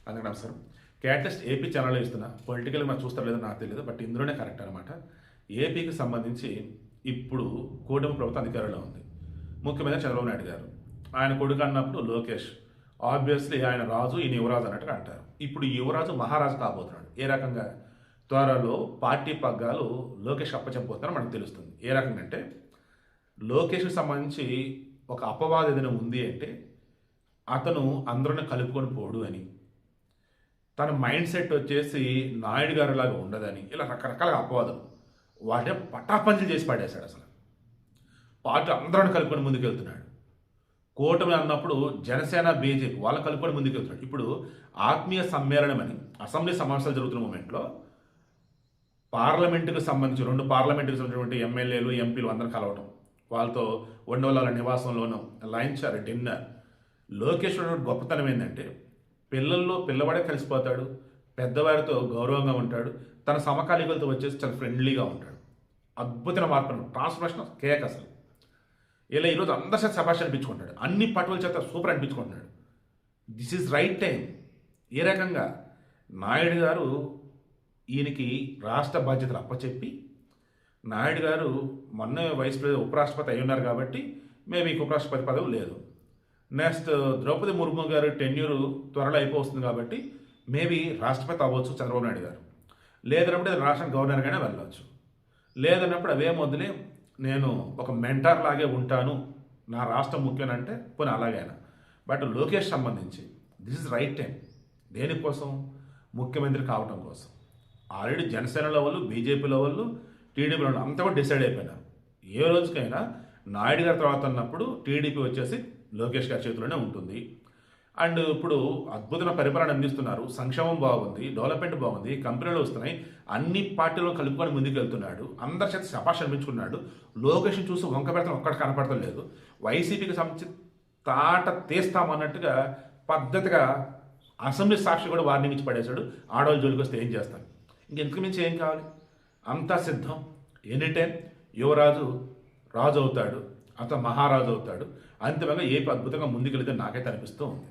అందరికీ నమస్కారం. Catalyst AP ఛానల్లో ఇస్తున్న పొలిటికల్ మనం చూస్తారో లేదో నాకు తెలియదు, బట్ ఇందులోనే కరెక్ట్ అనమాట. ఏపీకి సంబంధించి ఇప్పుడు కూటమి ప్రభుత్వం అధికారంలో ఉంది. ముఖ్యమంత్రి చంద్రబాబు నాయుడు గారు, ఆయన కొడుకు అన్నప్పుడు లోకేష్, ఆబ్వియస్లీ ఆయన రాజు, ఈయన యువరాజు అన్నట్టుగా అంటారు. ఇప్పుడు యువరాజు మహారాజు కాబోతున్నాడు. ఏ రకంగా? త్వరలో పార్టీ పగ్గాలు లోకేష్ అప్పచెప్పబోతున్నారని మనకు తెలుస్తుంది. ఏ రకంగా అంటే, లోకేష్కి సంబంధించి ఒక అపవాదం ఏదైనా ఉంది అంటే అతను అందరిని కలుపుకొని పోడు అని, తన మైండ్ సెట్ వచ్చేసి నాయుడు గారు లాగా ఉండదని, ఇలా రకరకాల అపవాదం వాటిని పటాపంచలు చేసి పడేశాడు. అసలు పార్టీ అందరిని కలుపుకొని ముందుకెళ్తున్నాడు. కూటమి అన్నప్పుడు జనసేన, బీజేపీ వాళ్ళని కలుపుకొని ముందుకెళ్తున్నాడు. ఇప్పుడు ఆత్మీయ సమ్మేళనం అని అసెంబ్లీ సమావేశాలు జరుగుతున్న మూమెంట్లో పార్లమెంటుకు సంబంధించి 2 పార్లమెంటుకు సంబంధించినటువంటి ఎమ్మెల్యేలు, ఎంపీలు అందరూ కలవడం, వాళ్ళతో ఉండవల్లాల నివాసంలోనూ లంచ్ ఆర్ డిన్నర్. లోకేష్ గొప్పతనం ఏంటంటే పిల్లల్లో పిల్లవాడే కలిసిపోతాడు, పెద్దవాడితో గౌరవంగా ఉంటాడు, తన సమకాలీకులతో వచ్చేసి చాలా ఫ్రెండ్లీగా ఉంటాడు. అద్భుతమైన మార్పు, ట్రాన్స్ఫర్మేషన్ కేక్ అసలు. ఇలా ఈరోజు అందరి చేత శభాష్ అనిపించుకుంటాడు, అన్ని పట్టుల చేత సూపర్ అనిపించుకుంటున్నాడు. This is right time. ఏ రకంగా నాయుడు గారు ఈయనకి రాష్ట్ర బాధ్యతలు అప్పచెప్పి, నాయుడు గారు మొన్న వైస్ ప్రెసిడెంట్ ఉపరాష్ట్రపతి అయి ఉన్నారు కాబట్టి మేబీ ఉపరాష్ట్రపతి పదవి లేదు. నెక్స్ట్ ద్రౌపది ముర్ము గారు టెన్యూర్ త్వరలో అయిపోతుంది కాబట్టి మేబీ రాష్ట్రపతి అవ్వచ్చు చంద్రబాబు నాయుడు గారు. లేదన్నప్పుడు రాష్ట్ర గవర్నర్గానే వెళ్ళవచ్చు. లేదన్నప్పుడు అవే మొదలే నేను ఒక మెంటార్ లాగే ఉంటాను, నా రాష్ట్రం ముఖ్యం అంటే పోనీ అలాగైనా. బట్ లోకేష్ సంబంధించి దిస్ ఇస్ రైట్ టైం. దేనికోసం? ముఖ్యమంత్రి కావటం కోసం. ఆల్రెడీ జనసేనలో వాళ్ళు, బీజేపీలో వాళ్ళు, టీడీపీలో వాళ్ళు అంతా కూడా డిసైడ్ అయిపోయినారు. ఏ రోజుకైనా నాయుడు గారి తర్వాత ఉన్నప్పుడు టీడీపీ వచ్చేసి లోకేష్ గారి చేతిలోనే ఉంటుంది. అండ్ ఇప్పుడు అద్భుతమైన పరిపాలన అందిస్తున్నారు, సంక్షేమం బాగుంది, డెవలప్మెంట్ బాగుంది, కంపెనీలు వస్తున్నాయి, అన్ని పార్టీలు కలుపుకొని ముందుకు వెళ్తున్నాడు, అందరి చేత శపాష్ అనిపించుకున్నాడు. లోకేష్ని చూసి వంక పెడతాం ఒక్కటి కనపడటం లేదు. వైసీపీకి సంబంధించి తాట తీస్తామన్నట్టుగా పద్ధతిగా అసెంబ్లీ సాక్షి కూడా వార్నింగ్ ఇచ్చి పడేశాడు. ఆడవాళ్ళు జోలికి వస్తే ఏం చేస్తాను, ఇంకెందుకు మించి ఏం కావాలి, అంతా సిద్ధం. ఎనీ టైం యువరాజు రాజు అవుతాడు, అంత మహారాజు అవుతాడు. అంతిమంగా ఏపీ అద్భుతంగా ముందుకెళ్తే నాకైతే అనిపిస్తూ ఉంది.